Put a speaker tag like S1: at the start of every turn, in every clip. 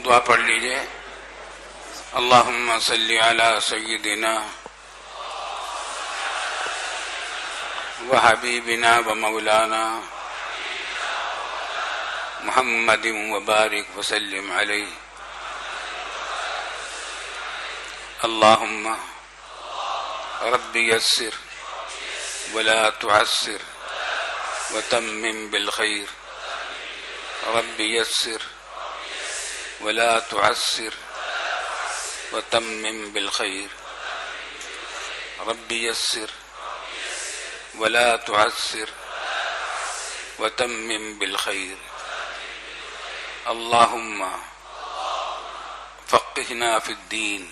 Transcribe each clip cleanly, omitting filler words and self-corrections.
S1: دعا پڑھ لیجئے. اللہم صلی علی سیدنا و حبیبنا و مولانا محمد و بارک وسلم علیہ. اللہم رب یسر ولا تعسر وتمم بالخیر. رب یسر ولا تعسر وتمم بالخیر. رب یسر ولا تعسر وتمم بالخیر. اللہم فقہنا فی الدین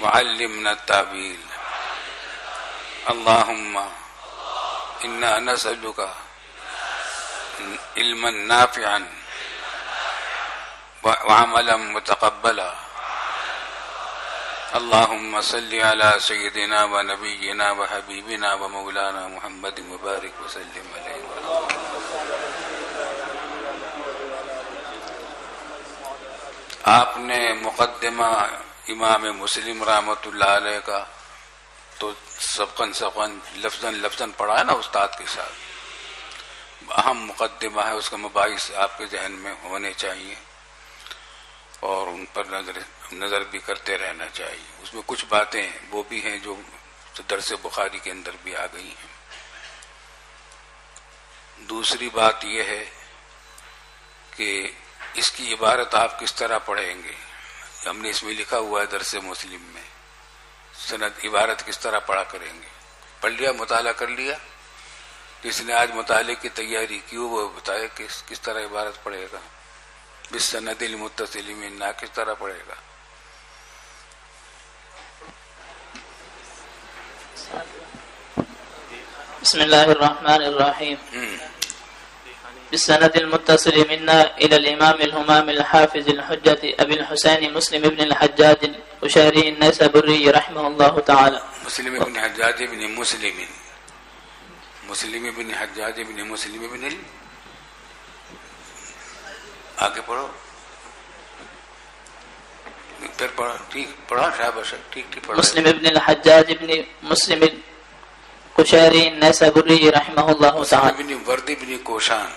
S1: وعلمنا التاویل. اللہم انا نسألک علما نافعا وعملا متقبلا. اللہم صلی علی سیدنا و نبینا و حبیبنا و مولانا محمد مبارک وسلم علیہ. آپ نے مقدمہ امام مسلم رحمۃ اللہ علیہ کا تو سبقاً لفظاً پڑھا ہے نا استاد کے ساتھ. اہم مقدمہ ہے، اس کا مباحث آپ کے ذہن میں ہونے چاہیے اور ان پر نظر بھی کرتے رہنا چاہیے. اس میں کچھ باتیں وہ بھی ہیں جو درس بخاری کے اندر بھی آ گئی ہیں. دوسری بات یہ ہے کہ اس کی عبارت آپ کس طرح پڑھیں گے. ہم نے اس میں لکھا ہوا ہے درس مسلم میں سند عبارت کس طرح پڑھا کریں گے. پڑھ لیا، مطالعہ کر لیا. جس نے آج مطالعے کی تیاری کی وہ بتائے کہ کس طرح عبارت پڑھے گا. بالسند المتصل منا کس طرح پڑھے گا.
S2: بسم اللہ الرحمن الرحیم. بالسند المتصل منا الى الامام الهمام الحافظ الحجة ابي الحسين مسلم ابن الحجاج القشيري النيسابوري رحمه الله تعالى.
S1: مسلم ابن حجاج ابن مسلم ابن حجاج ابن مسلم ابن آگے پڑھو، پھر پڑھو. ٹھیک پڑھا شاباش، ٹھیک پڑھا.
S2: مسلم ابن الحجاج ابن مسلم القشيري النيسابوري رحمه الله تعالى.
S1: مسلم ابن ورد ابن کوشان،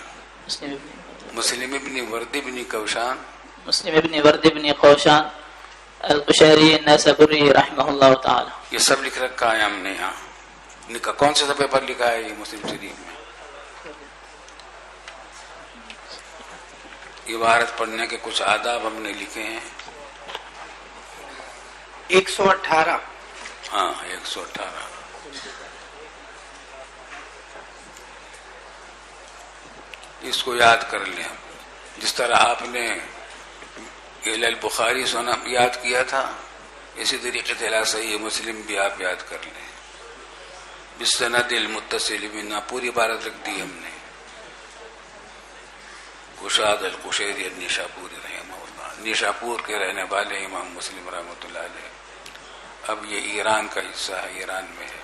S1: مسلم ابن ورد ابن کوشان،
S2: مسلم ابن ورد ابن کوشان القشيري النيسابوري رحمه الله تعالى.
S1: یہ سب لکھ رکھا ہے ہم نے یہاں. کون سے صفحے پر لکھا ہے یہ مسلم شریف میں؟ عبارت پڑھنے کے کچھ آداب ہم نے لکھے ہیں.
S3: 118.
S1: ہاں 118. اس کو یاد کر لیں. جس طرح آپ نے البخاری سنا یاد کیا تھا اسی طریقے سے صحیح مسلم بھی آپ یاد کر لیں. بالسند المتصل منا پوری عبارت رکھ دی ہم نے. کشاد القشیری النیشاپوری رحمہ اللہ، نیشاپور کے رہنے والے امام مسلم رحمۃ اللہ علیہ. اب یہ ایران کا حصہ ہے، ایران میں ہے.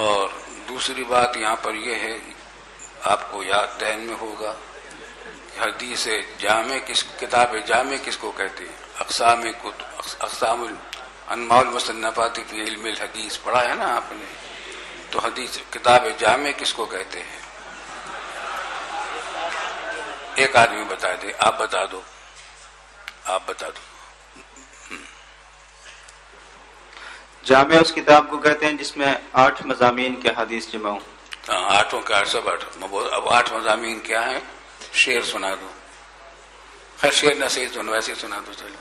S1: اور دوسری بات یہاں پر یہ ہے، آپ کو یاد ذہن میں ہوگا حدیث جامع کتاب جامع کس کو کہتے ہیں. اقسام انواع المصنفات فی علم الحدیث پڑھا ہے نا آپ نے. تو حدیث کتاب جامع کس کو کہتے ہیں؟ ایک آدمی بتا دے. آپ بتا دو.
S3: جامع اس کتاب کو کہتے ہیں جس میں 8 مضامین کے حدیث جمع ہوں.
S1: ہاں 8 کے 8 سب 8. اب 8 مضامین کیا ہیں؟ شعر سنا دو. خیر شعر نہ صحیح سنو، ویسے سنا دو. چلو.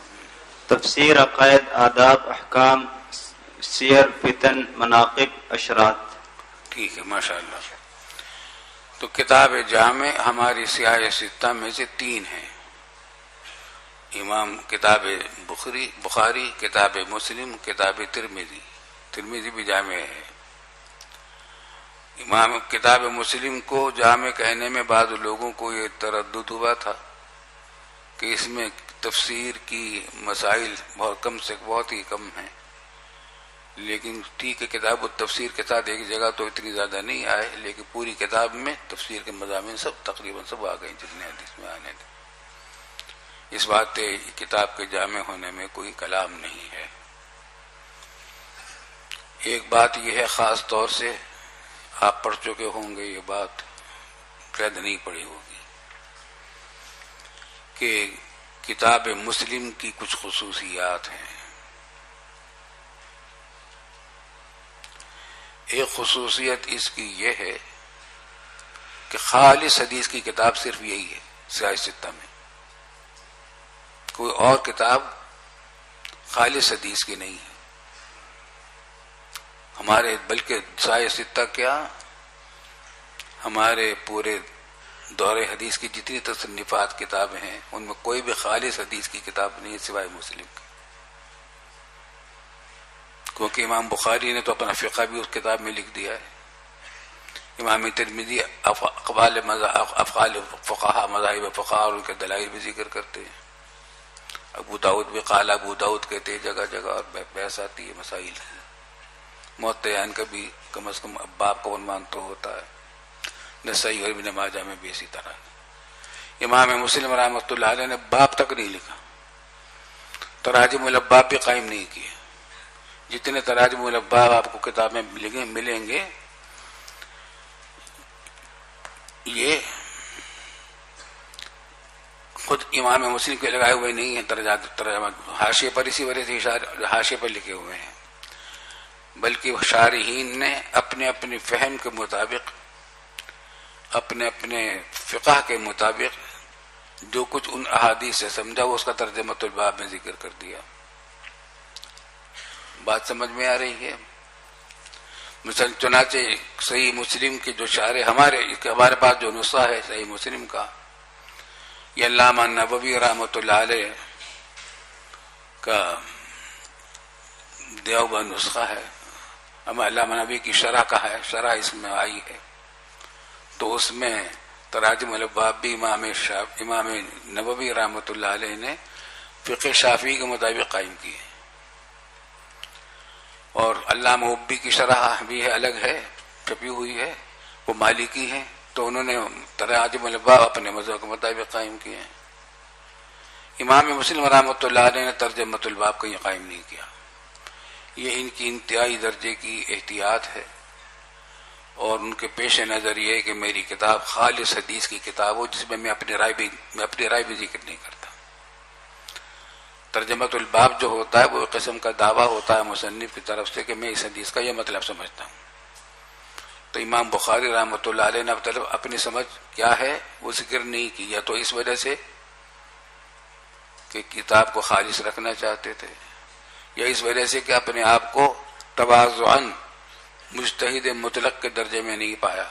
S3: تفسیر، عقائد، آداب، احکام، سیر، فتن، مناقب، اشرات.
S1: ٹھیک ہے، ماشاء اللہ. تو کتاب جامع ہماری سیاہ ستہ میں سے 3 ہیں. امام کتاب بخاری، کتاب مسلم، کتاب ترمذی بھی جامع ہے. امام کتاب مسلم کو جامع کہنے میں بعض لوگوں کو یہ تردد ہوا تھا کہ اس میں تفسیر کی مسائل بہت ہی کم ہیں. لیکن ٹھیک ہے کتاب و تفسیر کے ساتھ ایک جگہ تو اتنی زیادہ نہیں آئے، لیکن پوری کتاب میں تفسیر کے مضامین سب تقریباً سب آ گئے جتنے حدیث میں آنے تھے۔ اس بات کتاب کے جامع ہونے میں کوئی کلام نہیں ہے۔ ایک بات یہ ہے خاص طور سے آپ پڑھ چکے ہوں گے، یہ بات شاید نہیں پڑھی ہوگی، کہ کتاب مسلم کی کچھ خصوصیات ہیں۔ ایک خصوصیت اس کی یہ ہے کہ خالص حدیث کی کتاب صرف یہی ہے سیاہ ستہ میں، کوئی اور کتاب خالص حدیث کی نہیں ہے ہمارے، بلکہ سیاہ ستہ کیا، ہمارے پورے دور حدیث کی جتنی تصنیفات کتابیں ہیں ان میں کوئی بھی خالص حدیث کی کتاب نہیں ہے سوائے مسلم کی، کیونکہ امام بخاری نے تو اپنا فقہ بھی اس کتاب میں لکھ دیا ہے، امام ترمذی افعال فقہا، مذاہب فقہا اور ان کے دلائل بھی ذکر کرتے ہیں، ابو داؤد بھی قال ابو داؤد کہتے ہیں جگہ جگہ، اور بحث آتی ہے، مسائل ہے، معتیان کا بھی کم از کم باب کا عنوان تو ہوتا ہے، نسائی اور ابن ماجہ میں بھی اسی طرح۔ امام مسلم رحمۃ اللہ علیہ نے باب تک نہیں لکھا، تراجم الابواب بھی قائم نہیں کیے، جتنے تراجم الابواب آپ کو کتابیں ملیں گے یہ خود امام مسلم کے لگائے ہوئے نہیں ہیں، ترجمہ حاشیے پر اسی وجہ سے حاشیے پر لکھے ہوئے ہیں، بلکہ شارحین نے اپنے اپنے فہم کے مطابق، اپنے اپنے فقہ کے مطابق جو کچھ ان احادیث سے سمجھا وہ اس کا ترجمہ الباب میں ذکر کر دیا۔ بات سمجھ میں آ رہی ہے؟ مثلا چنانچہ صحیح مسلم کے جو شارح ہمارے پاس جو نسخہ ہے صحیح مسلم کا، یہ علامہ نووی رحمۃ اللہ علیہ کا دیوبند نسخہ ہے، علامہ نبی کی شرح کا ہے، شرح اس میں آئی ہے، تو اس میں تراجم الابواب بھی امام نووی رحمۃ اللہ علیہ نے فقہ شافعی کے مطابق قائم کی ہے، اور علامہ حبی کی شرح بھی ہے، الگ ہے، چھپی ہوئی ہے، وہ مالکی ہے، تو انہوں نے تراجم الابواب اپنے مذہب کے مطابق قائم کیے ہیں۔ امام مسلم رحمۃ اللہ علیہ نے ترجمۃ الباب کہیں قائم نہیں کیا، یہ ان کی انتہائی درجے کی احتیاط ہے، اور ان کے پیش نظر یہ ہے کہ میری کتاب خالص حدیث کی کتاب ہو جس میں میں اپنی رائے بھی ذکر نہیں کرتا۔ ترجمۃ الباب جو ہوتا ہے وہ ایک قسم کا دعویٰ ہوتا ہے مصنف کی طرف سے کہ میں اس حدیث کا یہ مطلب سمجھتا ہوں، تو امام بخاری رحمۃ اللہ علیہ نے اپنی سمجھ کیا ہے وہ ذکر نہیں کی، یا تو اس وجہ سے کہ کتاب کو خالص رکھنا چاہتے تھے، یا اس وجہ سے کہ اپنے آپ کو تواضعاً مجتہد مطلق کے درجے میں نہیں پایا۔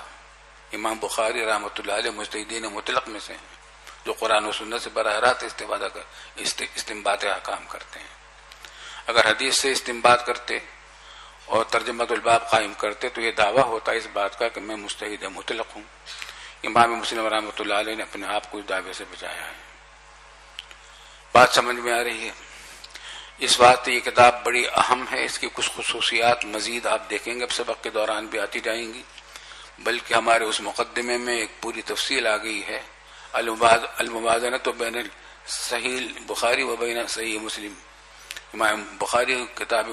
S1: امام بخاری رحمۃ اللہ علیہ مجتہدین مطلق میں سے ہیں، جو قرآن و سنت سے براہ راست استنباط احکام کرتے ہیں۔ اگر حدیث سے استنباط کرتے اور ترجمۃ الباب قائم کرتے تو یہ دعویٰ ہوتا ہے اس بات کا کہ میں مجتہد مطلق ہوں۔ امام مسلم رحمۃ اللہ علیہ نے اپنے آپ کو اس دعوے سے بچایا ہے۔ بات سمجھ میں آ رہی ہے؟ اس واسطے یہ کتاب بڑی اہم ہے، اس کی کچھ خصوصیات مزید آپ دیکھیں گے، اب سبق کے دوران بھی آتی جائیں گی، بلکہ ہمارے اس مقدمے میں ایک پوری تفصیل آ گئی ہے، الموازنۃ بین صحیح بخاری و بین صحیح مسلم، امام بخاری کتاب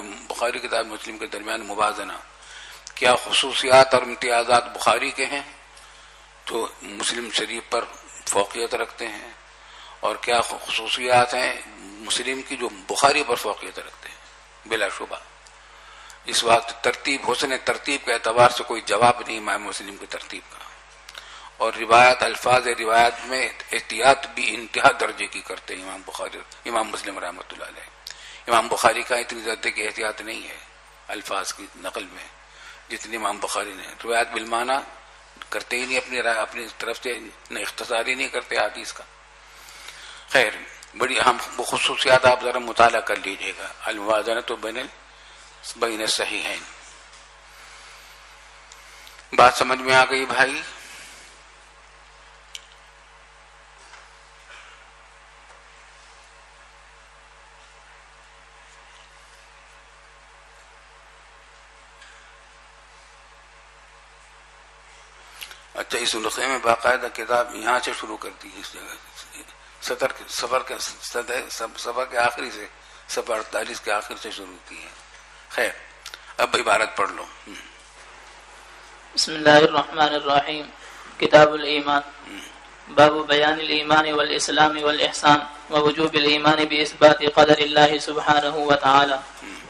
S1: مسلم کے درمیان موازنہ، کیا خصوصیات اور امتیازات بخاری کے ہیں جو مسلم شریف پر فوقیت رکھتے ہیں، اور کیا خصوصیات ہیں مسلم کی جو بخاری پر فوقیت رکھتے ہیں۔ بلا شبہ اس وقت حسن ترتیب کے اعتبار سے کوئی جواب نہیں امام مسلم کی ترتیب کا، اور الفاظ روایت میں احتیاط بھی انتہا درجے کی کرتے ہیں امام مسلم رحمۃ اللہ علیہ۔ امام بخاری کا اتنی درجے کی احتیاط نہیں ہے الفاظ کی نقل میں جتنی امام بخاری نے، روایت بالمعنی کرتے ہی نہیں، اپنی طرف سے نہ اختصار ہی نہیں کرتے حدیث کا۔ خیر، بڑی اہم خصوصیات آپ ذرا مطالعہ کر لیجیے گا، الموازنۃ بین الصحیحین۔ بات سمجھ میں آ گئی بھائی؟ اچھا، اس نسخے میں باقاعدہ کتاب یہاں سے شروع کرتی ہے، اس جگہ سفر کے آخری سے، صفحہ 48 کے آخر سے شروع کی ہے. خیر، اب عبارت پڑھ لو.
S2: بسم اللہ الرحمن الرحیم. کتاب الایمان. باب بیان الایمان والاسلام والاحسان ووجوب الایمان باثبات قدر الله سبحانه وتعالى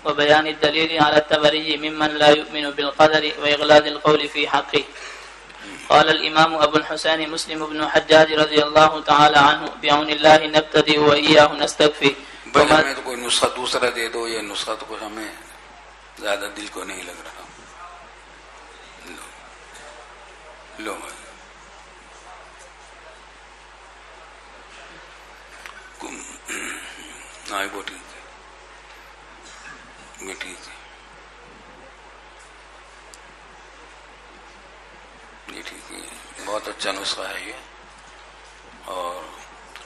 S2: وبيان الدليل على التبري ممن لا يؤمن بالقدر واغلاظ القول في حقه. قال الامام ابو الحسين مسلم بن حجاج رضي الله تعالى عنه بعون الله نبتدئ واياه نستكفي.
S1: بھائی ہمیں تو کوئی نسخہ دوسرا دے دو، یہ نسخہ تو کچھ ہمیں زیادہ دل کو نہیں لگ رہا. لو بھائی، وہ ٹھیک ہے، یہ ٹھیک ہے، یہ ٹھیک ہے. بہت اچھا نسخہ ہے یہ، اور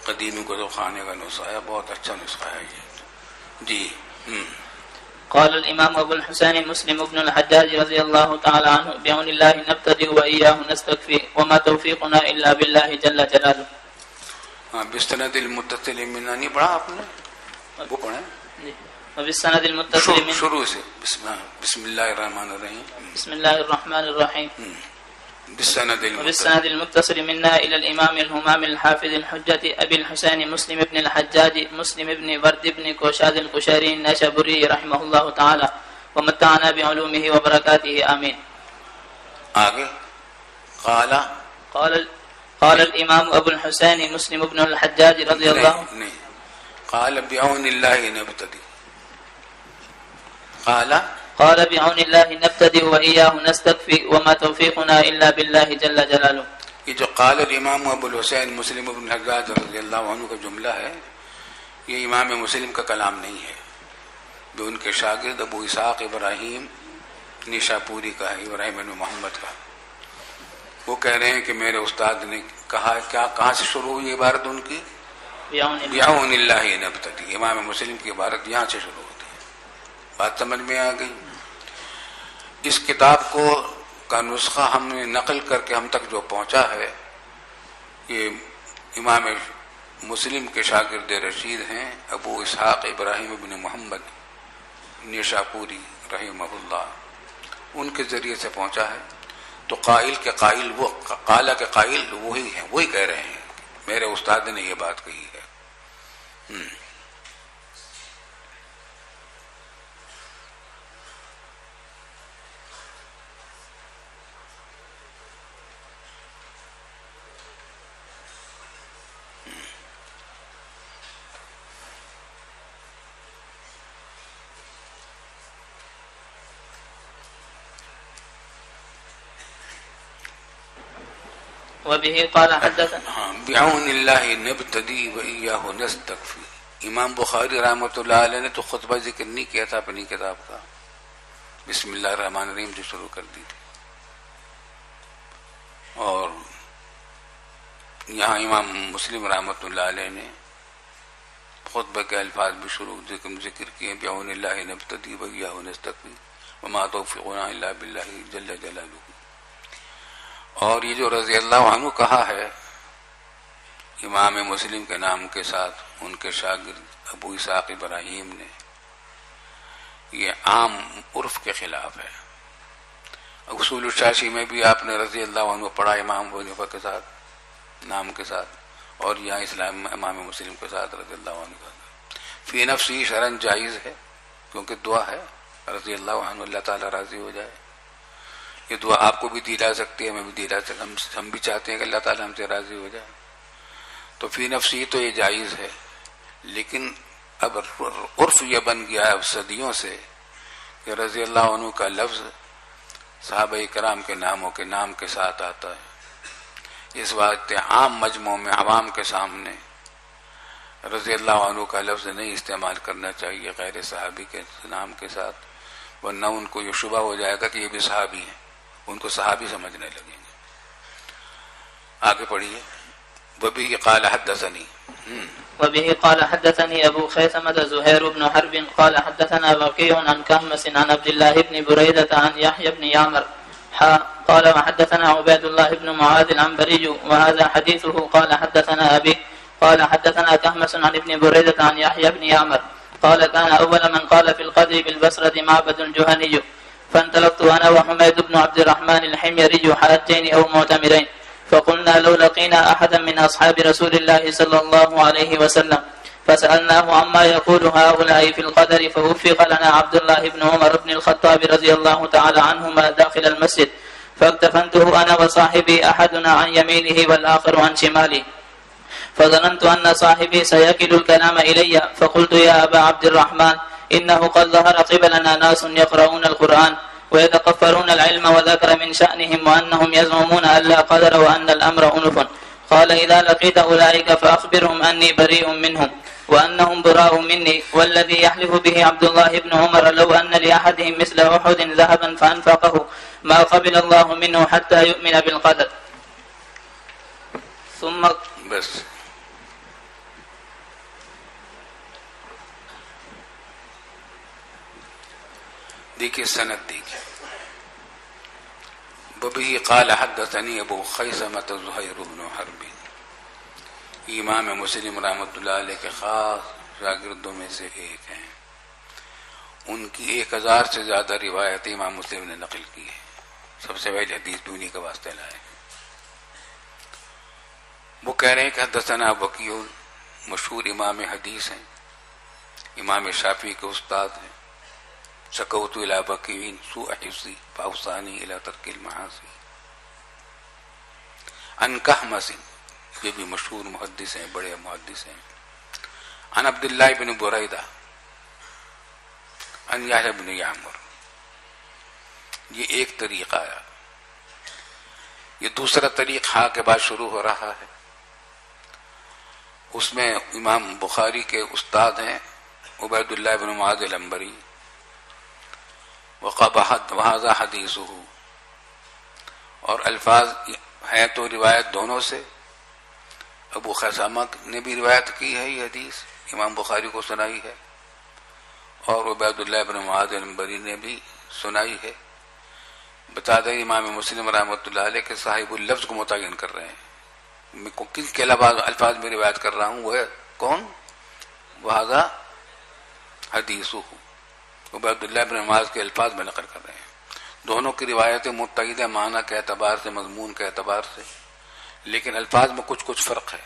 S1: قدیمی کو تو خانے کا نسخہ ہے، بہت اچھا نسخہ ہے یہ. جی.
S2: قال الامام ابو الحسين مسلم بن الحجاج رضي الله تعالى عنه بعون الله نبتدئ واياه نستكفي وما توفيقنا الا بالله جل جلاله.
S1: بسند المتصل من نہیں پڑھا آپ نے؟ وہ پڑھیں.
S2: وبالسند المتصل من
S1: شروع سے بسم اللہ الرحمن الرحیم.
S2: بسم الله الرحمن الرحيم.
S1: بالسند
S2: المتصل منا إلى الإمام الهمام الحافظ الحجة أبي الحسين مسلم بن الحجاج مسلم بن برد بن كوشاد القشيري النيسابوري رحمه الله تعالى ومتعنا بعلومه وبركاته آمين.
S1: آگے
S2: قال الإمام أبو الحسين مسلم بن الحجاج رضي الله
S1: نہیں قال بعون الله نبتدئ.
S2: قال بعون الله نبتدئ وإياه نستكفي وما توفيقنا إلا بالله جل جلاله.
S1: یہ جو قال الامام ابو الحسین مسلم بن الحجاج رضی اللہ عنہ کا جملہ ہے، یہ امام مسلم کا کلام نہیں ہے، جو ان کے شاگرد ابو اسحاق ابراہیم نیشاپوری کا ہے، ابراہیم بن محمد کا. وہ کہہ رہے ہیں کہ میرے استاد نے کہا، کیا کہاں سے شروع ہوئی عبارت ان کی؟ بعون اللہ نبتدئ. امام مسلم کی عبارت یہاں سے شروع ہوتی ہے. بات سمجھ میں آ گئی؟ اس کتاب کا نسخہ ہم نے نقل کر کے ہم تک جو پہنچا ہے، یہ امام مسلم کے شاگرد رشید ہیں ابو اسحاق ابراہیم بن محمد نیشاپوری رحمہ اللہ، ان کے ذریعے سے پہنچا ہے. تو قائل کے قائل، وہ قالا کے قائل وہی ہیں، وہی کہہ رہے ہیں میرے استاد نے یہ بات کہی ہے.
S2: وبه قال حدثنا
S1: بعون اللہ نبتدی وإیاہ نستکفی. امام بخاری رحمۃ اللہ علیہ نے تو خطبہ ذکر نہیں کیا تھا اپنی کتاب کا، بسم اللہ الرحمن الرحیم جو شروع کر دی تھی. اور یہاں امام مسلم رحمۃ اللہ علیہ نے خطبہ کے الفاظ بھی ذکر کیے، بعون اللہ نبتدی وإیاہ نستکفی وما توفیقنا الا باللہ جل جلالہ. اور یہ جو رضی اللہ عنہ کہا ہے امام مسلم کے نام کے ساتھ ان کے شاگرد ابو اسحاق ابراہیم نے، یہ عام عرف کے خلاف ہے. اصول الشاشی میں بھی آپ نے رضی اللہ عنہ پڑھا امام ابو حنیفہ کے ساتھ نام کے ساتھ، اور یہاں اسلام امام مسلم کے ساتھ رضی اللہ عنہ کا. فی نفسی شرعن جائز ہے، کیونکہ دعا ہے رضی اللہ عنہ اللہ تعالیٰ راضی ہو جائے. یہ دعا آپ کو بھی دی جا سکتی ہے، ہمیں بھی دی جا سکتی ہے، ہم بھی چاہتے ہیں کہ اللہ تعالیٰ ہم سے راضی ہو جائے. تو فی نفسی تو یہ جائز ہے، لیکن اب عرف یہ بن گیا ہے اب صدیوں سے کہ رضی اللہ عنہ کا لفظ صحابہ کرام کے ناموں کے نام کے ساتھ آتا ہے. اس واسطے عام مجموع میں عوام کے سامنے رضی اللہ عنہ کا لفظ نہیں استعمال کرنا چاہیے غیر صحابی کے نام کے ساتھ، ورنہ ان کو یہ شبہ ہو جائے گا کہ یہ بھی صحابی ہیں، ان کو صحابی سمجھنے لگیں گے. آگے پڑھیے. وبه قال حدثني
S2: وبه قال حدثني أبو خيثمة زهير بن حرب قال حدثنا وكيع عن كهمس عن عبد الله بن بريدة عن يحيى بن يعمر قال وحدثنا عبيد الله بن معاذ العنبري وهذا حديثه قال حدثنا أبي قال حدثنا كهمس عن ابن بريدة عن يحيى بن يعمر قال كان أول من قال في القدر بالبصرة معبد الجهني فانطلقت أنا وحميد بن عبد الرحمن الحميري حاجين أو معتمرين فقلنا لو لقينا أحدا من أصحاب رسول الله صلى الله عليه وسلم فسألناه عما يقول هؤلاء في القدر فوفق لنا عبد الله بن عمر بن الخطاب رضي الله تعالى عنهما داخل المسجد فاكتفنته أنا وصاحبي أحدنا عن يمينه والآخر عن شماله فظننت أن صاحبي سيكل الكلام إلي فقلت يا أبا عبد الرحمن إنه قد ظهر قبلنا ناس يقرؤون القرآن ويتقفرون العلم وذكر من شأنهم وأنهم يزعمون أن لا قدر وأن الأمر أنف قال إذا لقيت أولئك فأخبرهم أني بريء منهم وأنهم براء مني والذي يحلف به عبد الله بن عمر لو أن لأحدهم مثل أحد ذهبا فأنفقه ما قبل الله منه حتى يؤمن بالقدر ثم
S1: بس دیکھیے سند دیکھیے ببی قال حدثنی ابو خیثمۃ زہیر بن حرب، امام مسلم رحمۃ اللہ علیہ کے خاص شاگردوں میں سے ایک ہیں، ان کی 1000 سے زیادہ روایتیں امام مسلم نے نقل کی ہے، سب سے پہلے حدیث بھی انہی کے واسطے لائے۔ وہ کہہ رہے ہیں کہ حدثنا وکیع، مشہور امام حدیث ہیں، امام شافعی کے استاد ہیں۔ شکوت الی وکیع سوء حفظی فاوصانی الی ترک المعاصی۔ عن کہمس، یہ بھی مشہور محدث ہیں، بڑے محدث ہیں۔ عن عبداللہ بن بریدہ عن یحییٰ بن یعمر، یہ ایک طریقہ آیا۔ یہ دوسرا طریق ہاں کے بعد شروع ہو رہا ہے، اس میں امام بخاری کے استاد ہیں عبید اللہ بن معاذ العنبری، وہذا حدیثہ، اور الفاظ ہیں تو روایت دونوں سے، ابو خیثمہ نے بھی روایت کی ہے یہ حدیث، امام بخاری کو سنائی ہے، اور عبید اللہ بن معاذ العنبری نے بھی سنائی ہے۔ بتا دیں امام مسلم رحمۃ اللہ علیہ کے صاحب اللفظ کو متعین کر رہے ہیں، میں کن کے الفاظ میں روایت کر رہا ہوں، وہ ہے کون؟ وہذا حدیثہ، عبید اللہ بن معاذ کے الفاظ میں نقل کر رہے ہیں۔ دونوں کی روایتیں متعدد معنی کے اعتبار سے، مضمون کے اعتبار سے، لیکن الفاظ میں کچھ فرق ہے۔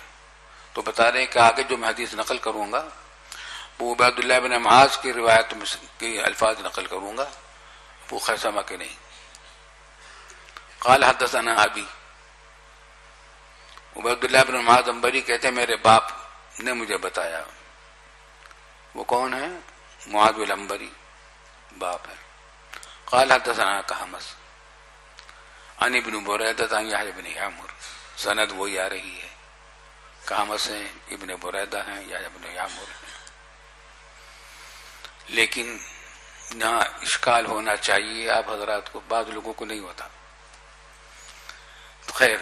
S1: تو بتا رہے ہیں کہ آگے جو میں حدیث نقل کروں گا وہ عبید اللہ بن معاذ کی روایت کے الفاظ نقل کروں گا، ابو خیثمہ کے نہیں۔ قال حدثنا ابی، عبید اللہ بن معاذ عنبری کہتے ہیں میرے باپ نے مجھے بتایا۔ وہ کون ہے؟ معاذ العنبری باپ ہے۔ قال حدثنا کہمس عن ابن بریدہ عن یحییٰ بن یعمر، سند وہی آ رہی ہے، کہمس ہیں، ابن بریدہ ہیں، یحییٰ بن یعمر ہیں۔ لیکن یہاں اشکال ہونا چاہیے آپ حضرات کو، بعض لوگوں کو نہیں ہوتا، خیر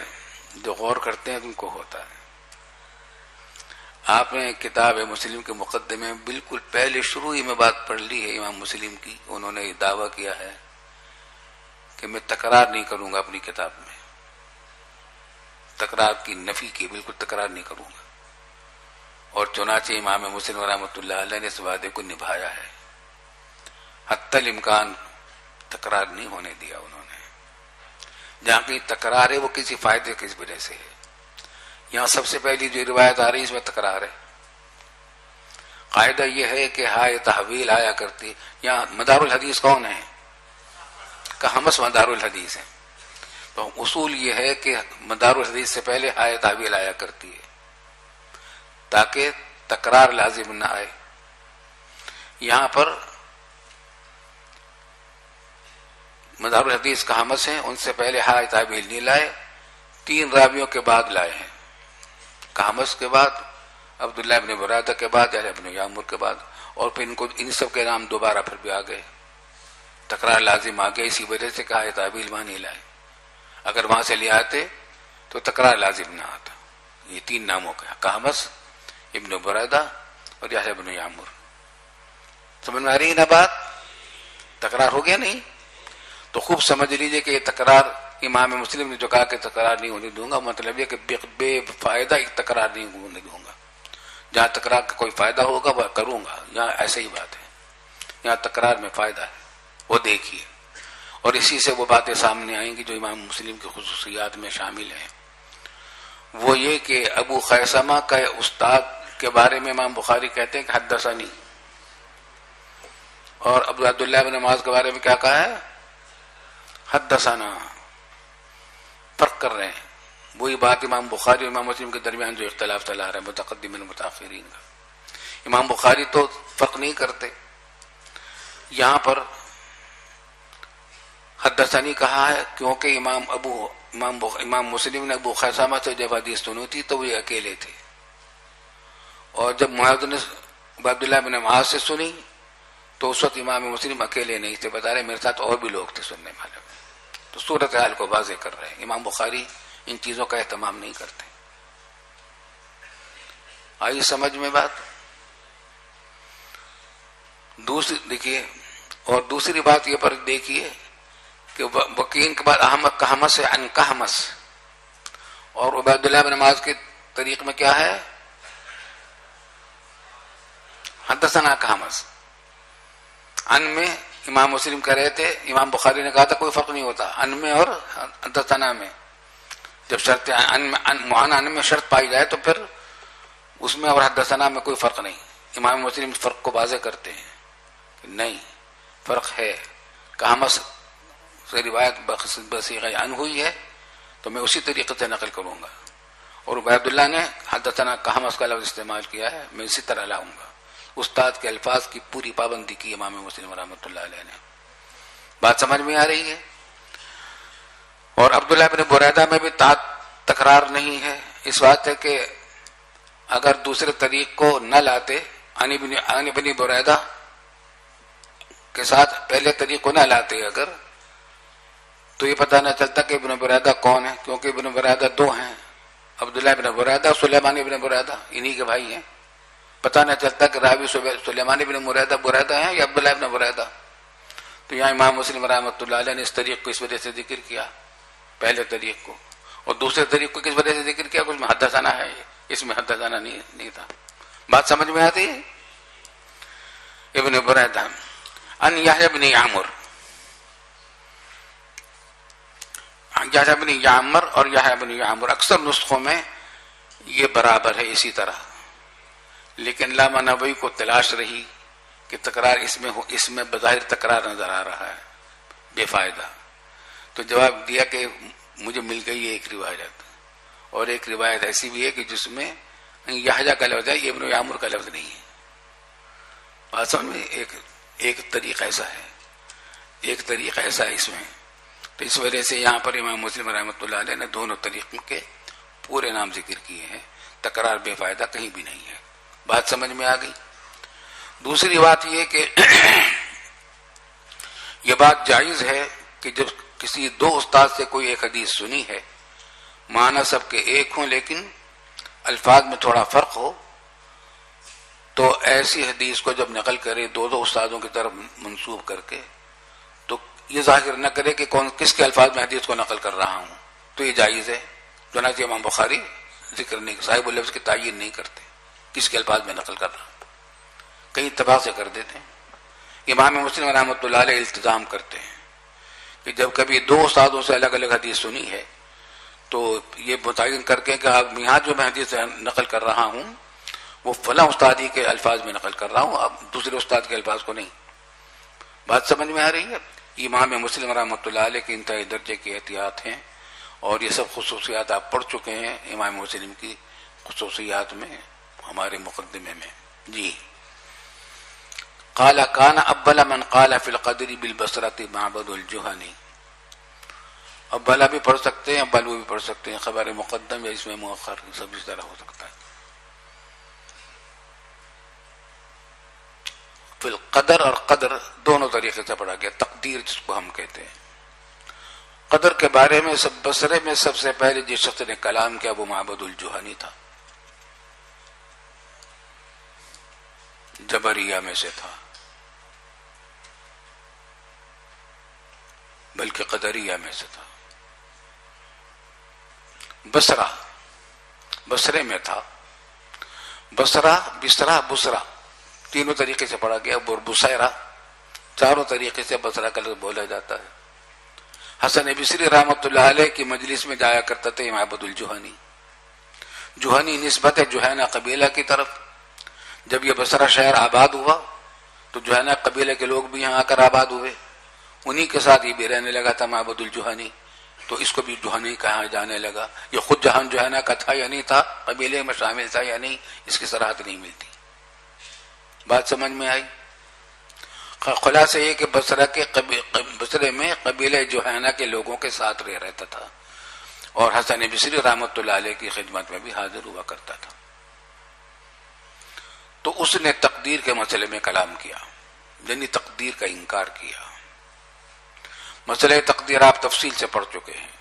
S1: جو غور کرتے ہیں ان کو ہوتا ہے۔ آپ نے کتاب مسلم کے مقدمے میں بالکل پہلے شروع ہی میں بات پڑھ لی ہے امام مسلم کی، انہوں نے یہ دعویٰ کیا ہے کہ میں تکرار نہیں کروں گا اپنی کتاب میں، تکرار کی نفی کی، بالکل تکرار نہیں کروں گا، اور چنانچہ امام مسلم رحمۃ اللہ علیہ نے اس وعدے کو نبھایا ہے، حتی الامکان تکرار نہیں ہونے دیا انہوں نے۔ جہاں کی تکرار ہے وہ کسی فائدے کی وجہ سے ہے، یہاں سب سے پہلی جو روایت آ رہی ہے اس میں تکرار ہے۔ قاعدہ یہ ہے کہ ہائے تحویل آیا کرتی، یہاں مدار الحدیث کون ہے؟ کہمس مدار الحدیث ہے، تو اصول یہ ہے کہ مدار الحدیث سے پہلے ہائے تحویل آیا کرتی ہے تاکہ تکرار لازم نہ آئے۔ یہاں پر مدار الحدیث کہمس ہیں، ان سے پہلے ہائے تحویل نہیں لائے، 3 راویوں کے بعد لائے ہیں، کہمس کے بعد، عبداللہ ابن برادہ کے بعد، یحییٰ ابن یعمر کے بعد، اور پھر ان سب کے نام دوبارہ پھر بھی آ گئے، تکرار لازم آ گیا، اسی وجہ سے کہا ہے تعبیل وہاں نہیں لائے، اگر وہاں سے لے آتے تو تکرار لازم نہ آتا۔ یہ 3 ناموں کا کہمس، ابن برادہ اور یحییٰ ابن یعمر۔ سمجھ میں آ رہی ہے نا بات؟ تکرار ہو گیا نہیں؟ تو خوب سمجھ لیجئے کہ یہ تکرار امام مسلم نے جو کہا کہ تکرار نہیں ہونے دوں گا، مطلب یہ کہ بے فائدہ ایک تکرار نہیں ہونے دوں گا. جہاں تکرار کا کوئی فائدہ ہوگا وہ کروں گا، یہاں ایسا ہی بات ہے، یہاں تکرار میں فائدہ ہے، وہ دیکھیے. اور اسی سے وہ باتیں سامنے آئیں گی جو امام مسلم کی خصوصیات میں شامل ہیں. وہ یہ کہ ابو خیثمہ کا استاد کے بارے میں امام بخاری کہتے ہیں کہ حدثنی، اور عبداللہ بن معاذ کے بارے میں کیا کہا ہے؟ حدثنا. فرق کر رہے ہیں. وہی بات امام بخاری اور امام مسلم کے درمیان جو اختلاف چلا رہا ہے متقدمین و متاخرین کا. امام بخاری تو فرق نہیں کرتے، یہاں پر حدثنی کہا ہے کیونکہ امام مسلم نے ابو خیثمہ سے جب حدیث سنی تھی تو وہ اکیلے تھے، اور جب معاذ نے عبداللہ بن معاذ سے سنی تو اس وقت امام مسلم اکیلے نہیں تھے، بتا رہے میرے ساتھ اور بھی لوگ تھے سننے والے. تو صورتحال کو واضح کر رہے ہیں. امام بخاری ان چیزوں کا اہتمام نہیں کرتے. آئی سمجھ میں بات؟ دیکھیے، اور دوسری بات یہ پر دیکھیے کہ وکیل کے بعد احمد کہمس ہے ان کہمس، اور عبیداللہ بن معاذ کے طریق میں کیا ہے؟ حدثنا کہمس. ان میں امام مسلم کہہ رہے تھے، امام بخاری نے کہا تھا کوئی فرق نہیں ہوتا ان میں اور حدثنا میں. جب شرط ان میں شرط پائی جائے تو پھر اس میں اور حدثنا میں کوئی فرق نہیں. امام مسلم اس فرق کو واضح کرتے ہیں کہ نہیں، فرق ہے. کہمس سے روایت بصیغہ ان ہوئی ہے تو میں اسی طریقے سے نقل کروں گا، اور عبیداللہ نے حدثنا کہمس کا لفظ استعمال کیا ہے، میں اسی طرح لاؤں گا. استاد کے الفاظ کی پوری پابندی کی امام مسلم رحمۃ اللہ علیہ نے. بات سمجھ میں آ رہی ہے؟ اور عبداللہ بن بریدہ میں بھی تکرار نہیں ہے. اس بات ہے کہ اگر دوسرے طریق کو نہ لاتے، عن ابن بریدہ کے ساتھ پہلے طریق کو نہ لاتے اگر، تو یہ پتہ نہ چلتا کہ ابن بریدہ کون ہے، کیونکہ ابن بریدہ دو ہیں، عبداللہ بن بریدہ اور سلیمان بن بریدہ، انہی کے بھائی ہیں. پتہ نہ چلتا کہ راوی سلیمان بن بریدہ ہیں یا عبداللہ بن بریدہ. تو یہاں امام مسلم رحمۃ اللہ علیہ نے اس طریق کو اس وجہ سے ذکر کیا، پہلے طریق کو، اور دوسرے طریق کو کس وجہ سے ذکر کیا؟ کچھ میں حدثنا ہے، اس میں حدثنا نہیں تھا. بات سمجھ میں آتی ہے؟ ابن بریدہ ان یحییٰ بن یعمر، یحییٰ بن یعمر اور یحییٰ بن یعمر اکثر نسخوں میں یہ برابر ہے اسی طرح، لیکن علامہ نووی کو تلاش رہی کہ تکرار اس میں بظاہر تکرار نظر آ رہا ہے بے فائدہ، تو جواب دیا کہ مجھے مل گئی ایک روایت، اور ایک روایت ایسی بھی ہے کہ جس میں یحییٰ کا لفظ ہے، ابن یعمر کا لفظ نہیں ہے. بات سمجھ میں؟ ایک طریقہ ایسا ہے، ایک طریقہ ایسا ہے اس میں. تو اس وجہ سے یہاں پر امام مسلم رحمۃ اللہ علیہ نے دونوں طریقوں کے پورے نام ذکر کیے ہیں. تکرار بے فائدہ کہیں بھی نہیں ہے. بات سمجھ میں آ گئی؟ دوسری بات یہ کہ یہ بات جائز ہے کہ جب کسی دو استاد سے کوئی ایک حدیث سنی ہے، معنی سب کے ایک ہوں لیکن الفاظ میں تھوڑا فرق ہو، تو ایسی حدیث کو جب نقل کرے دو استادوں کی طرف منسوب کر کے، تو یہ ظاہر نہ کرے کہ کس کے الفاظ میں حدیث کو نقل کر رہا ہوں، تو یہ جائز ہے. چنانچہ امام بخاری ذکر نہیں، صاحب اللفظ کی تعین نہیں کرتے کس کے الفاظ میں نقل کر رہا ہوں، کہیں اتفاق سے کر دیتے ہیں. امام مسلم رحمۃ اللہ علیہ التزام کرتے ہیں کہ جب کبھی دو استادوں سے الگ الگ حدیث سنی ہے تو یہ متعین کر کے کہ اب یہاں جو میں حدیث نقل کر رہا ہوں وہ فلاں استادی کے الفاظ میں نقل کر رہا ہوں، اب دوسرے استاد کے الفاظ کو نہیں. بات سمجھ میں آ رہی ہے؟ امام مسلم رحمۃ اللہ علیہ کے انتہائی درجے کی احتیاط ہیں، اور یہ سب خصوصیات آپ پڑھ چکے ہیں امام مسلم کی خصوصیات میں ہمارے مقدمے میں. جی قال کان ابل من قال فی القدر بالبصرۃ معبد الجہنی. ابلا بھی پڑھ سکتے ہیں، ابلو بھی پڑھ سکتے ہیں، خبر مقدم یا اس میں مؤخر سب اس طرح ہو سکتا ہے. فی القدر اور قدر دونوں طریقے سے پڑھا گیا. تقدیر جس کو ہم کہتے ہیں، قدر کے بارے میں بصرے میں سب سے پہلے جس شخص نے کلام کیا وہ معبد الجہنی تھا، جبریہ میں سے تھا، بلکہ قدریہ میں سے تھا. بصرے میں تھا. بصرہ، بسرا، بسرا تینوں طریقے سے پڑھا گیا. بصیرہ چاروں طریقے سے بصرہ کا لفظ بولا جاتا ہے. حسن بصری رحمۃ اللہ علیہ کی مجلس میں جایا کرتا تھا امام عبد الجہنی. جہنی نسبت ہے جوہینہ قبیلہ کی طرف. جب یہ بصرہ شہر آباد ہوا تو جوہینہ قبیلے کے لوگ بھی یہاں آ کر آباد ہوئے. انہی کے ساتھ یہ بھی رہنے لگا تھا امام عبد الجہنی، تو اس کو بھی جوہنی کہا جانے لگا. یہ خود جہان جوہینہ کا تھا یا نہیں تھا، قبیلے میں شامل تھا یا نہیں، اس کی صراحت نہیں ملتی. بات سمجھ میں آئی؟ خلاصہ یہ کہ بصرے میں قبیلہ جوہینہ کے لوگوں کے ساتھ رہتا تھا، اور حسن بصری رحمۃ اللہ علیہ کی خدمت میں بھی حاضر ہوا کرتا تھا. تو اس نے تقدیر کے مسئلے میں کلام کیا، یعنی تقدیر کا انکار کیا. مسئلہ تقدیر آپ تفصیل سے پڑھ چکے ہیں.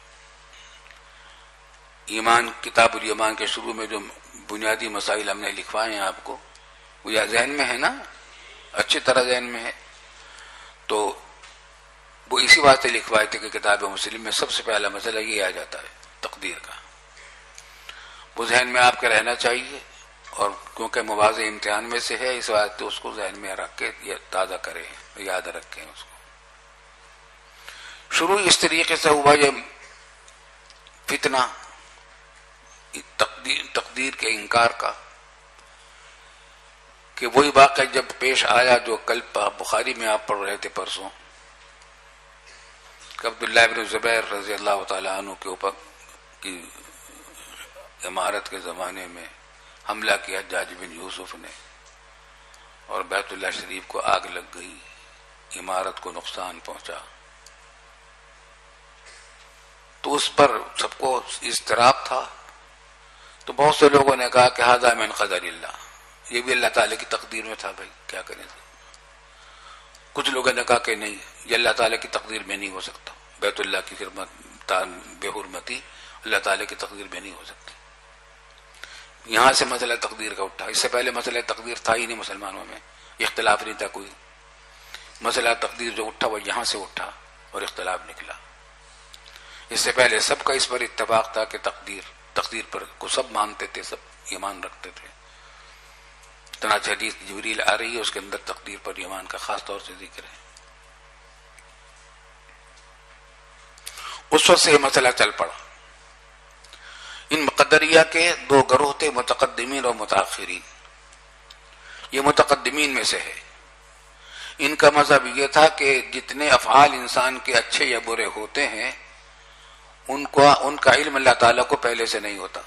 S1: ایمان، کتاب الایمان کے شروع میں جو بنیادی مسائل ہم نے لکھوائے ہیں آپ کو، وہ یا ذہن میں ہے نا، اچھی طرح ذہن میں ہے. تو وہ اسی واسطے لکھوائے تھے کہ کتاب مسلم میں سب سے پہلا مسئلہ یہ آ جاتا ہے تقدیر کا. وہ ذہن میں آپ کے رہنا چاہیے، اور کیونکہ مواضع امتحان میں سے ہے اس واسطے اس کو ذہن میں رکھ کے یہ تازہ کریں، یاد رکھیں اس کو. شروع اس طریقے سے ہوا یہ فتنہ تقدیر کے انکار کا، کہ وہی واقعہ جب پیش آیا جو کل بخاری میں آپ پڑھ رہے تھے پرسوں، کہ عبداللہ بن زبیر رضی اللہ تعالیٰ عنہ کے اوپر کی امارت کے زمانے میں حملہ کیا حجاج بن یوسف نے، اور بیت اللہ شریف کو آگ لگ گئی، عمارت کو نقصان پہنچا. تو اس پر سب کو اضطراب تھا. تو بہت سے لوگوں نے کہا کہ ھذا من قدر اللہ، یہ بھی اللہ تعالیٰ کی تقدیر میں تھا. بھائی کیا کریں؟ کچھ لوگوں نے کہا کہ نہیں، یہ اللہ تعالیٰ کی تقدیر میں نہیں ہو سکتا، بیت اللہ کی خدمت بے حرمتی اللہ تعالیٰ کی تقدیر میں نہیں ہو سکتی. یہاں سے مسئلہ تقدیر کا اٹھا. اس سے پہلے مسئلہ تقدیر تھا ہی نہیں مسلمانوں میں، اختلاف نہیں تھا کوئی. مسئلہ تقدیر جو اٹھا وہ یہاں سے اٹھا اور اختلاف نکلا. اس سے پہلے سب کا اس پر اتفاق تھا کہ تقدیر پر کو سب مانتے تھے، سب ایمان رکھتے تھے. چنانچہ حدیث جبریل آ رہی ہے، اس کے اندر تقدیر پر ایمان کا خاص طور سے ذکر ہے. اس وقت سے یہ مسئلہ چل پڑا. ان مقدریہ کے دو گروہ تھے، متقدمین اور متاخرین. یہ متقدمین میں سے ہے. ان کا مذہب یہ تھا کہ جتنے افعال انسان کے اچھے یا برے ہوتے ہیں ان کا علم اللہ تعالیٰ کو پہلے سے نہیں ہوتا.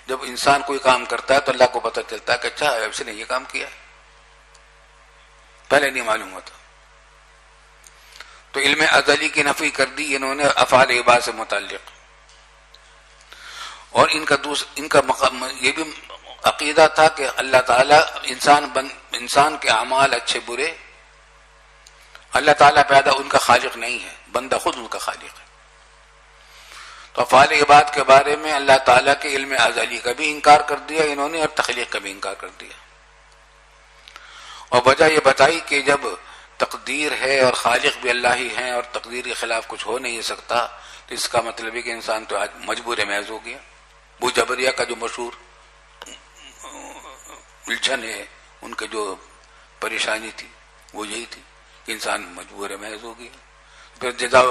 S1: جب انسان کوئی کام کرتا ہے تو اللہ کو پتہ چلتا ہے کہ اچھا اس نے یہ کام کیا ہے، پہلے نہیں معلوم ہوتا. تو علم ازلی کی نفی کر دی انہوں نے افعال عباد سے متعلق. اور ان کا یہ بھی عقیدہ تھا کہ اللہ تعالیٰ انسان کے اعمال اچھے برے اللہ تعالیٰ پیدا ان کا خالق نہیں ہے، بندہ خود ان کا خالق ہے. تو افعال عباد کے بارے میں اللہ تعالیٰ کے علم ازلی کا بھی انکار کر دیا انہوں نے، اور تخلیق کا بھی انکار کر دیا. اور وجہ یہ بتائی کہ جب تقدیر ہے اور خالق بھی اللہ ہی ہیں اور تقدیر کے خلاف کچھ ہو نہیں سکتا، تو اس کا مطلب ہے کہ انسان تو آج مجبور محض ہو گیا. وہ جبریہ کا جو مشہور الجھن ہے، ان کے جو پریشانی تھی وہ یہی تھی کہ انسان مجبور محض ہو گیا. پھر جزا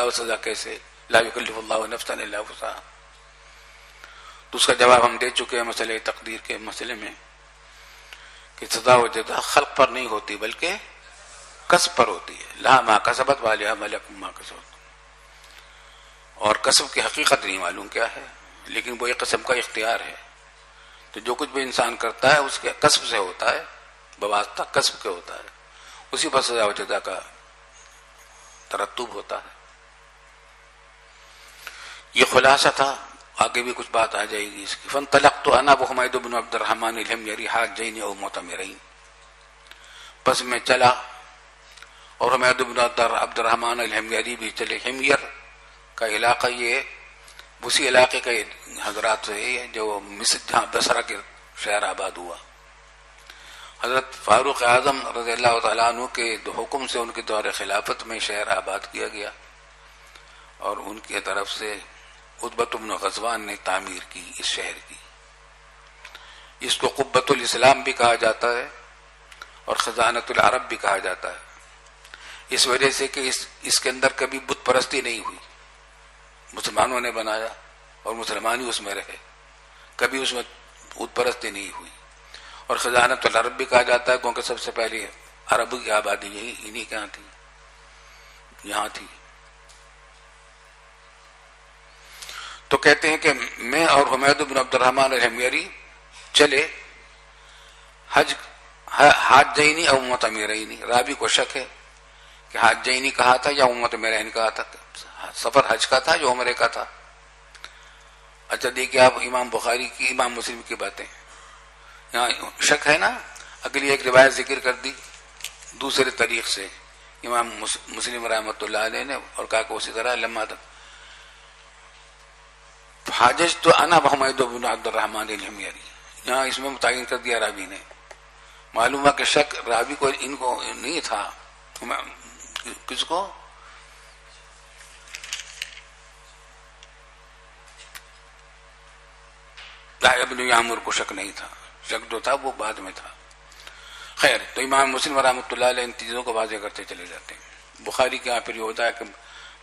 S1: و سزا کیسے؟ لا یکلف اللہ نفسا الا وسعها. تو اس کا جواب ہم دے چکے ہیں مسئلہ تقدیر کے مسئلے میں، کہ سزا و جزا خلق پر نہیں ہوتی بلکہ کسب پر ہوتی ہے. لہا ما کسبت وعلیہا ما کسبت. اور کسب کی حقیقت نہیں معلوم کیا ہے، لیکن وہ ایک قسم کا اختیار ہے. تو جو کچھ بھی انسان کرتا ہے اس کے کسب سے ہوتا ہے، بواسطہ کسب کے ہوتا ہے، اسی پر سزا و جزا کا ترتب ہوتا ہے. یہ خلاصہ تھا. آگے بھی کچھ بات آ جائے گی اس کی. فانطلقت انا وحمید بن عبد الرحمن الحميري حاجین او معتمرین. پس میں چلا اور حمید بن عبد الرحمن الحميري بھی چلے. حمیر کا علاقہ یہ اسی علاقے کے حضرات سے جو مصر جہاں بصرہ کے شہر آباد ہوا. حضرت فاروق اعظم رضی اللہ تعالیٰ عنہ کے حکم سے ان کے دور خلافت میں شہر آباد کیا گیا، اور ان کی طرف سے عتبۃ بن غزوان نے تعمیر کی اس شہر کی. اس کو قبۃ الاسلام بھی کہا جاتا ہے اور خزانۃ العرب بھی کہا جاتا ہے، اس وجہ سے کہ اس کے اندر کبھی بت پرستی نہیں ہوئی. مسلمانوں نے بنایا اور مسلمان ہی اس میں رہے، کبھی اس میں بت پرستی نہیں ہوئی. اور خزانۃ العرب بھی کہا جاتا ہے کیونکہ سب سے پہلے عرب کی آبادی یہی انہی کے یہاں تھی. تو کہتے ہیں کہ میں اور حمید بن عبد الرحمن الحمیری چلے حاج جینی اور امت امیرینی. راوی کو شک ہے کہ حاج جینی کہا تھا یا امت امیرین کہا تھا، سفر حج کا تھا جو عمرے کا تھا. اچھا دیکھیے آپ امام بخاری کی امام مسلم کی باتیں، یہاں شک ہے نا. اگلی ایک روایت ذکر کر دی دوسرے طریق سے امام مسلم رحمۃ اللہ علیہ نے، اور کہا کہ اسی طرح لما حاجج تو انا حمید بن عبد الرحمن الحمیری، یہاں اس میں متعین کر دیا راوی نے. معلوم ہے کہ شک راوی کو ان کو نہیں تھا. کس کو؟ ابن یعمر کو شک نہیں تھا، شک جو تھا وہ بعد میں تھا. خیر، تو امام مسلم رحمۃ اللہ علیہ ان چیزوں کو واضح کرتے چلے جاتے ہیں. بخاری کے یہاں پھر یہ ہوتا ہے کہ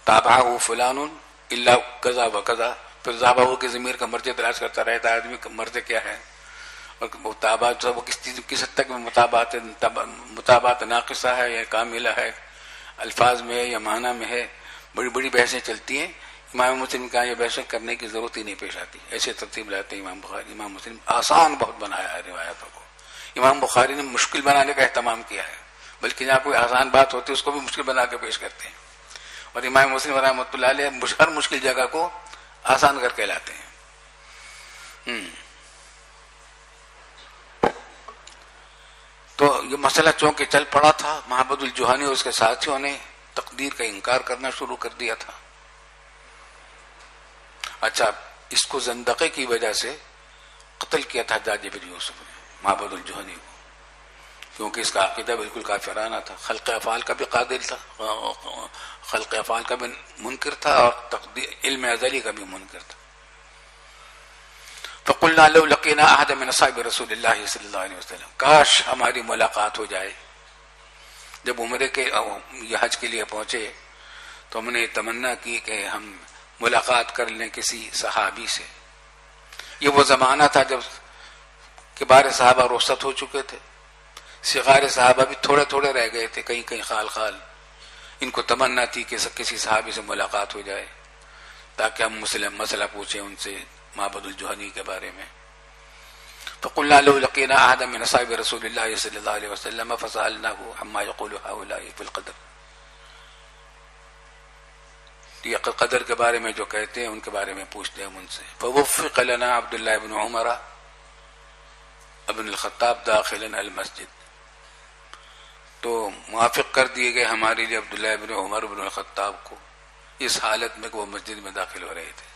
S1: تابعہ فلان الا کذا و کذا، پھر ذابہ کی ضمیر کا مرجع تلاش کرتا رہتا ہے آدمی کا مرجع کیا ہے، اور مطابات وہ کس حد تک مطابات ناقصہ ہے یا کاملہ ہے، الفاظ میں ہے یا معنی میں ہے. بڑی بڑی بحثیں چلتی ہیں. امام مسلم کا یہ بحث کرنے کی ضرورت ہی نہیں پیش آتی. ایسے ترتیب لاتے ہیں امام بخاری. امام مسلم آسان بہت بنایا ہے روایتوں کو. امام بخاری نے مشکل بنانے کا اہتمام کیا ہے، بلکہ جہاں کوئی آسان بات ہوتی ہے اس کو بھی مشکل بنا کے پیش کرتے ہیں. اور امام مسلم رحمۃ اللہ علیہ ہر مشکل جگہ کو آسان کر کے لاتے ہیں. تو یہ مسئلہ چونکہ چل پڑا تھا، محمد الجوہانی اور اس کے ساتھیوں نے تقدیر کا انکار کرنا شروع کر دیا تھا. اچھا، اس کو زندقے کی وجہ سے قتل کیا تھا حجاج بن یوسف نے محمد الجوہنی کو، کیونکہ اس کا عقیدہ بالکل کافرانہ تھا. خلق افعال کا بھی قادر تھا، خلق افعال کا بھی منکر تھا، اور علم ازلی کا بھی منکر تھا. فقلنا لو لقینا احد من اصحاب رسول اللہ صلی اللہ علیہ وسلم، کاش ہماری ملاقات ہو جائے. جب عمرے کے یہ حج کے لیے پہنچے تو ہم نے تمنا کی کہ ہم ملاقات کر لیں کسی صحابی سے. یہ وہ زمانہ تھا جب کبار صحابہ رخصت ہو چکے تھے، صغار صحابہ بھی تھوڑے تھوڑے رہ گئے تھے، کہیں کہیں خال خال. ان کو تمنا تھی کہ کسی صحابی سے ملاقات ہو جائے تاکہ ہم مسئلہ پوچھیں ان سے معبد الجوہنی کے بارے میں. فقلنا لو لقينا احدا من اصحاب رسول الله صلی اللہ علیہ وسلم فسألناه عما يقول هؤلاء في القدر. یہ قدر کے بارے میں جو کہتے ہیں ان کے بارے میں پوچھتے ہیں ان سے. فوفق لنا عبداللہ بن عمر ابن الخطاب داخلا المسجد، تو موافق کر دیے گئے ہمارے لیے عبداللہ بن عمر بن الخطاب کو اس حالت میں کہ وہ مسجد میں داخل ہو رہے تھے،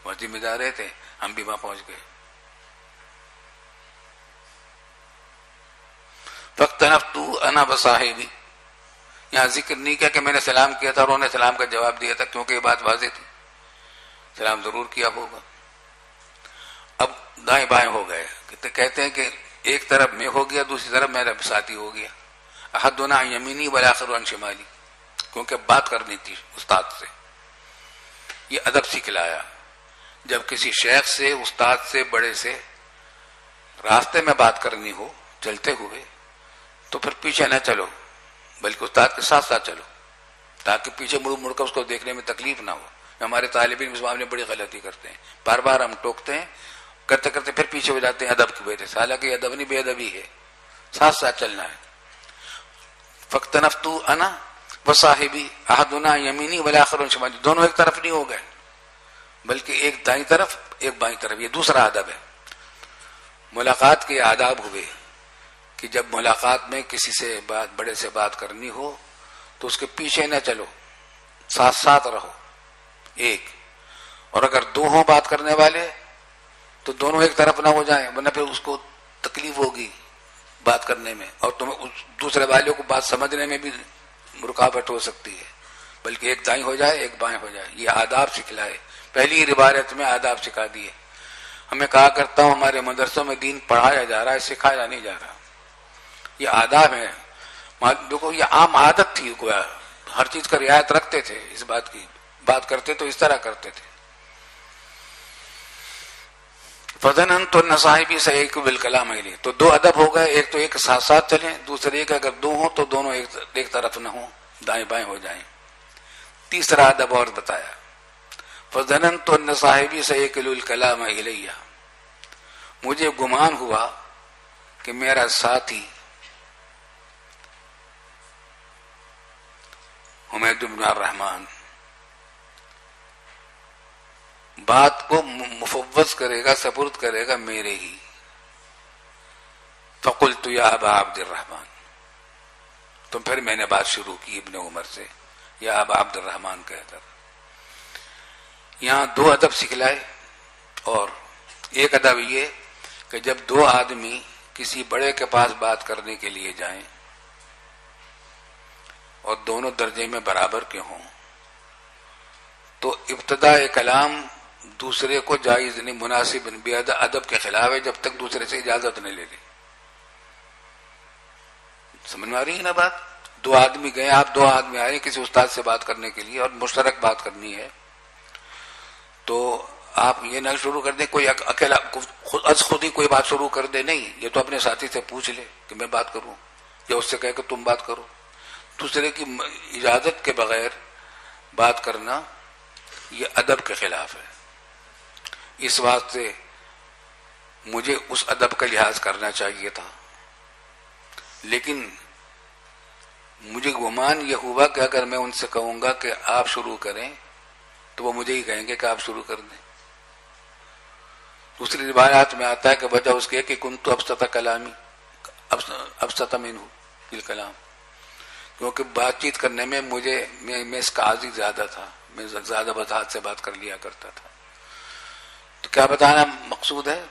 S1: مسجد میں جا رہے تھے، ہم بھی وہاں پہنچ گئے. فاختلفت انا وصاحبی، یہاں ذکر نہیں کیا کہ میں نے سلام کیا تھا اور انہوں نے سلام کا جواب دیا تھا، کیونکہ یہ بات واضح تھی، سلام ضرور کیا ہوگا. اب دائیں بائیں ہو گئے. کہتے ہیں کہ ایک طرف میں ہو گیا، دوسری طرف میرا ساتھی ہو گیا. احدنا عن یمینی والآخر عن شمالی، کیونکہ بات کرنی تھی استاد سے. یہ ادب سکھلایا. جب کسی شیخ سے، استاد سے، بڑے سے راستے میں بات کرنی ہو چلتے ہوئے تو پھر پیچھے نہ چلو، بلکہ استاد کے ساتھ ساتھ چلو، تاکہ پیچھے مڑ کر اس کو دیکھنے میں تکلیف نہ ہو. ہمارے طالب علم اس معاملے میں بڑی غلطی کرتے ہیں، بار بار ہم ٹوکتے ہیں، کرتے کرتے پھر پیچھے ہو جاتے ہیں ادب کی وجہ سے. حالانکہ یہ ادب نہیں، بے ادبی ہے. ساتھ ساتھ چلنا ہے. فاختلفت انا وصاحبی احدنا یمینی والآخر عن شمالی، دونوں ایک طرف نہیں ہو گئے، بلکہ ایک دائیں طرف ایک بائیں طرف. یہ دوسرا ادب ہے. ملاقات کے آداب ہوئے کہ جب ملاقات میں کسی سے بڑے سے بات کرنی ہو تو اس کے پیچھے نہ چلو، ساتھ ساتھ رہو ایک. اور اگر دو ہوں بات کرنے والے تو دونوں ایک طرف نہ ہو جائیں، ورنہ پھر اس کو تکلیف ہوگی بات کرنے میں، اور تمہیں دوسرے والے کو بات سمجھنے میں بھی رکاوٹ ہو سکتی ہے. بلکہ ایک دائیں ہو جائے ایک بائیں ہو جائے. یہ آداب سکھلائے. پہلی روایت میں آداب سکھا دیے. ہمیں کہا کرتا ہوں ہمارے مدرسوں میں دین پڑھایا جا رہا ہے، سکھایا نہیں جا رہا. یہ آداب ہے. دیکھو یہ عام عادت تھی، گویا ہر چیز کا رعایت رکھتے تھے. اس بات کی بات کرتے تو اس طرح کرتے تھے. فظننت ان صاحبی سیک بالکلام علیہ. تو دو ادب ہو گئے، ایک تو ایک ساتھ ساتھ چلیں، دوسرے ایک اگر دو ہوں تو دونوں ایک طرف نہ ہوں، دائیں بائیں ہو جائیں. تیسرا ادب اور بتایا، فظننت ان صاحبی سیک الکلام علیہ. مجھے گمان ہوا کہ میرا ساتھی حمید بن الرحمن بات کو مفوض کرے گا، سپرد کرے گا میرے ہی. فقلت یا ابا عبد الرحمن. تو پھر میں نے بات شروع کی ابن عمر سے، یا ابا عبد الرحمن کہہ کر. یہاں دو ادب سکھلائے، اور ایک ادب یہ کہ جب دو آدمی کسی بڑے کے پاس بات کرنے کے لیے جائیں اور دونوں درجے میں برابر کے ہوں تو ابتداء کلام دوسرے کو جائز نہیں، مناسب نہیں، بے ادب کے خلاف ہے جب تک دوسرے سے اجازت نہیں لے لے. سمجھ میں آ رہی ہے نا بات؟ دو آدمی گئے، آپ دو آدمی آئے کسی استاد سے بات کرنے کے لیے اور مشترک بات کرنی ہے، تو آپ یہ نہ شروع کر دیں کوئی اکیلا خود ہی کوئی بات شروع کر دے. نہیں، یہ تو اپنے ساتھی سے پوچھ لے کہ میں بات کروں، یا اس سے کہے کہ تم بات کرو. دوسرے کی اجازت کے بغیر بات کرنا یہ ادب کے خلاف ہے. اس واسطے مجھے اس ادب کا لحاظ کرنا چاہیے تھا، لیکن مجھے گمان یہ ہوا کہ اگر میں ان سے کہوں گا کہ آپ شروع کریں تو وہ مجھے ہی کہیں گے کہ آپ شروع کر دیں. دوسری روایات میں آتا ہے کہ وجہ اس کے کہ کنت ابسط کلامی ابسط منہ بالکلام، کیونکہ بات چیت کرنے میں میں اس کا عادی زیادہ تھا، میں زیادہ وضاحت سے بات کر لیا کرتا تھا. تو کیا بتانا مقصود ہے؟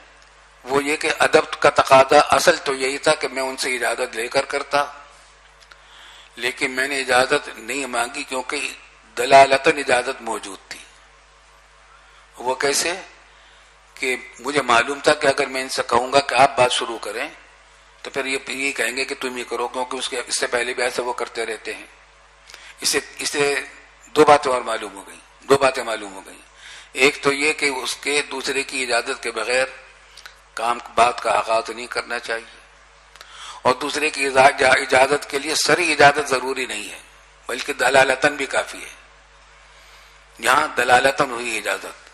S1: وہ یہ کہ ادب کا تقاضا اصل تو یہی تھا کہ میں ان سے اجازت لے کر کرتا، لیکن میں نے اجازت نہیں مانگی کیونکہ دلالتاً اجازت موجود تھی. وہ کیسے کہ مجھے معلوم تھا کہ اگر میں ان سے کہوں گا کہ آپ بات شروع کریں تو پھر یہ کہیں گے کہ تم ہی کرو، کیونکہ اس سے پہلے بھی ایسے وہ کرتے رہتے ہیں. اسے دو باتیں معلوم ہو گئیں. ایک تو یہ کہ اس کے دوسرے کی اجازت کے بغیر بات کا آغاز نہیں کرنا چاہیے، اور دوسرے کی اجازت کے لیے سری اجازت ضروری نہیں ہے بلکہ دلالتاً بھی کافی ہے. یہاں دلالتاً ہوئی اجازت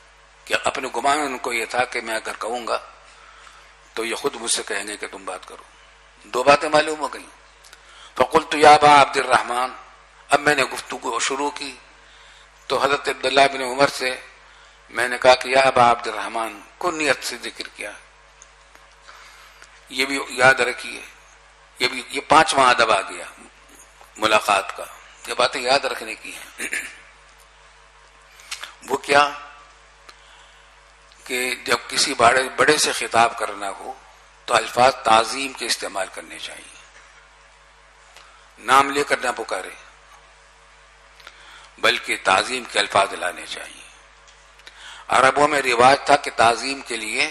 S1: کہ اپنے گمان ان کو یہ تھا کہ میں اگر کہوں گا تو یہ خود مجھ سے کہیں گے کہ تم بات کرو. دو باتیں معلوم ہو گئیں. فقلت یا ابا عبد الرحمن. اب میں نے گفتگو شروع کی تو حضرت عبداللہ بن عمر سے میں نے کہا کہ یا ابا عبد الرحمن، کنیت سے ذکر کیا. یہ بھی یاد رکھیے، یہ پانچواں ادب آ گیا ملاقات کا. یہ باتیں یاد رکھنے کی ہیں. وہ کیا کہ جب کسی بڑے سے خطاب کرنا ہو تو الفاظ تعظیم کے استعمال کرنے چاہیے، نام لے کر نہ پکارے بلکہ تعظیم کے الفاظ لانے چاہیے. عربوں میں رواج تھا کہ تعظیم کے لیے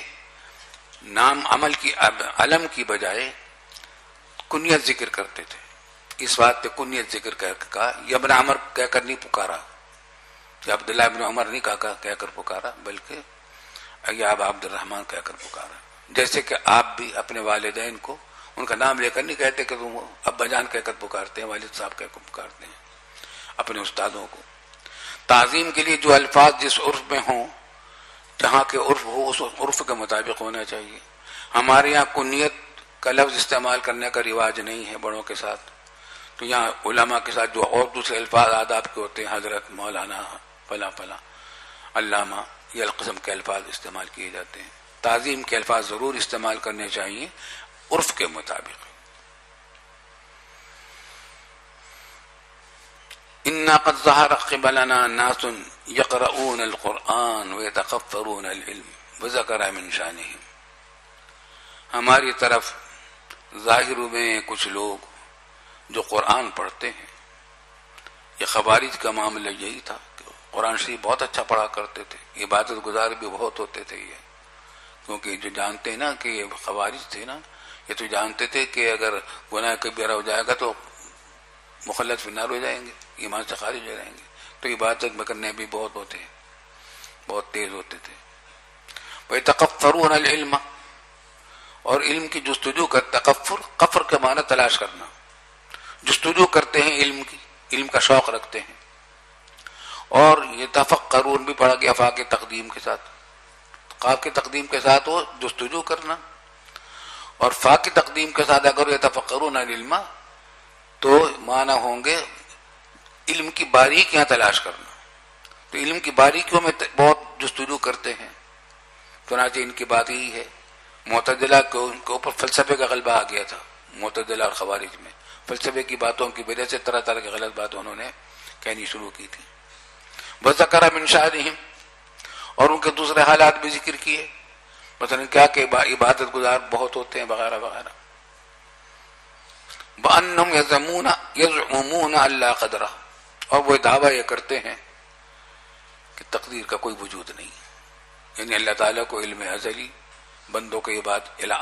S1: نام علم کی بجائے کنیت ذکر کرتے تھے. اس بات پہ کنیت ذکر کہا یہ ابن عمر کہہ کر نہیں پکارا، یا عبداللہ ابن عمر نہیں کہہ کر پکارا بلکہ یا ابا عبد الرحمن کہہ کر پکارا. جیسے کہ آپ بھی اپنے والدین کو ان کا نام لے کر نہیں کہتے کہ تم ابا جان کہہ کر پکارتے ہیں، والد صاحب کہہ کر پکارتے ہیں اپنے استادوں کو. تعظیم کے لیے جو الفاظ جس عرف میں ہوں، جہاں کے عرف ہو اس عرف کے مطابق ہونا چاہیے. ہمارے یہاں کنیت کا لفظ استعمال کرنے کا رواج نہیں ہے بڑوں کے ساتھ، تو یہاں علماء کے ساتھ جو اور دوسرے الفاظ آداب کے ہوتے ہیں، حضرت، مولانا، فلاں فلاں، علامہ، یہ القسم کے الفاظ استعمال کیے جاتے ہیں. تعظیم کے الفاظ ضرور استعمال کرنے چاہیے عرف کے مطابق. انا قد ظہر قبلنا ناس یقرؤون القرآن ویتقفرون العلم وذکر من شانہم. ہماری طرف ظاہر میں کچھ لوگ جو قرآن پڑھتے ہیں. یہ خوارج کا معاملہ یہی تھا کہ قرآن شریف بہت اچھا پڑھا کرتے تھے، عبادت گزار بھی بہت ہوتے تھے یہ، کیونکہ جو جانتے ہیں نا کہ یہ خوارج تھے نا، یہ تو جانتے تھے کہ اگر گناہ کبیرہ ہو جائے گا تو مخلد فی النار ہو جائیں گے، ایمان سے خارج ہو جائیں گے، تو عبادت میں کرنے بھی بہت ہوتے ہیں، بہت تیز ہوتے تھے۔ وَيَتَقَفَّرُونَ الْعِلْمَ، اور علم کی جستجو کر، تقفر، قفر کے معنی تلاش کرنا، جستجو کرتے ہیں علم کی، علم کا شوق رکھتے ہیں۔ اور یہ تفکرون بھی پڑھا گیا فا کے تقدیم کے ساتھ، قاف کے تقدیم کے ساتھ وہ جستجو کرنا، اور فا کی تقدیم کے ساتھ اگر یہ تفکرون العلم تو معنی ہوں گے علم کی باریکیاں تلاش کرنا، تو علم کی باریکیوں میں بہت جستجو کرتے ہیں۔ چنانچہ ان کی بات یہی ہے، معتزلہ کو ان کے اوپر فلسفے کا غلبہ آ گیا تھا، معتزلہ اور خوارج میں فلسفے کی باتوں کی وجہ سے طرح طرح کی غلط باتیں انہوں نے کہنی شروع کی تھی۔ وذکر من شأنہم، اور ان کے دوسرے حالات بھی ذکر کیے، مثلا کیا کہ عبادت گزار بہت ہوتے ہیں وغیرہ وغیرہ۔ وَأَنَّهُمْ يَزْعُمُونَ أَلَّا قَدْرَ، اور وہ دعویٰ یہ کرتے ہیں کہ تقدیر کا کوئی وجود نہیں، یعنی اللہ تعالیٰ کو علم ازلی بندوں کے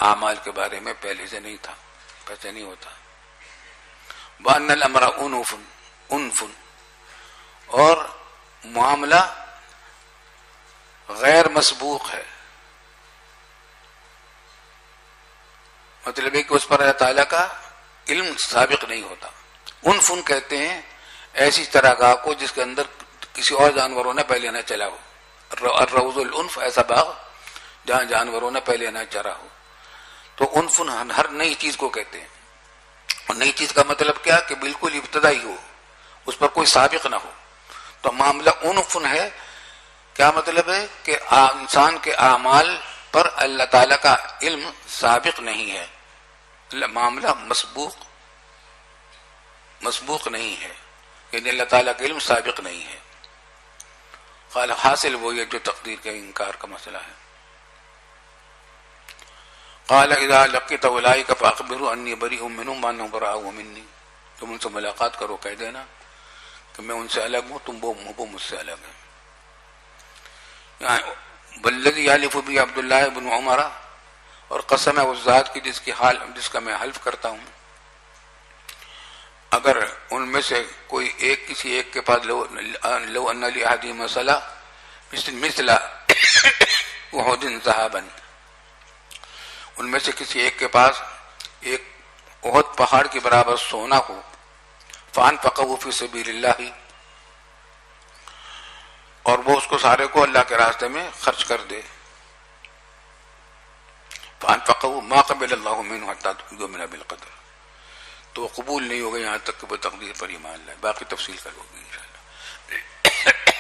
S1: اعمال کے بارے میں پہلے سے نہیں تھا، پہلے نہیں ہوتا۔ وَأَنَّ الْأَمْرَ أُنْفٌ، اور معاملہ غیر مسبوق ہے، مطلب ہے کہ اس پر اللہ تعالیٰ کا علم سابق نہیں ہوتا۔ انفن کہتے ہیں ایسی چراگاہ کو جس کے اندر کسی اور جانوروں نے پہلے نہ چلا ہو، الروض الانف، ایسا باغ جہاں جانوروں نے پہلے نہ چرا ہو، تو انفن ہر نئی چیز کو کہتے ہیں۔ اور نئی چیز کا مطلب کیا کہ بالکل ابتدائی ہو، اس پر کوئی سابق نہ ہو، تو معاملہ انفن ہے۔ کیا مطلب ہے کہ انسان کے اعمال پر اللہ تعالیٰ کا علم سابق نہیں ہے، معاملہ مسبوق نہیں ہے، یعنی اللہ تعالیٰ کا علم سابق نہیں ہے۔ حاصل وہ یہ جو تقدیر کے انکار کا مسئلہ ہے۔ قال اذا لقيت اولئك فاخبروا انی بریء منهم وانهم براء منی، تم ان سے ملاقات کرو، کہہ دینا کہ میں ان سے الگ ہوں، تم وہ مجھ سے الگ ہیں۔ والذی یحلف به عبداللہ بن عمر، اور قسم ہے اس ذات کی جس کا میں حلف کرتا ہوں، اگر ان میں سے کوئی ایک کسی ایک کے پاس لو ان لاحدہم مسئلہ مثل احد ذهبا، ان میں سے کسی ایک کے پاس ایک احد پہاڑ کے برابر سونا ہو، فانفقه فی سبیل اللہ، اور وہ اس کو سارے کو اللہ کے راستے میں خرچ کر دے، فانفقه ما قبل اللہ منه حتى يؤمن بالقدر، تو قبول نہیں ہوگا یہاں تک کہ وہ تقدیر پر ایمان لائے۔ باقی تفصیل کر ہوگی انشاءاللہ۔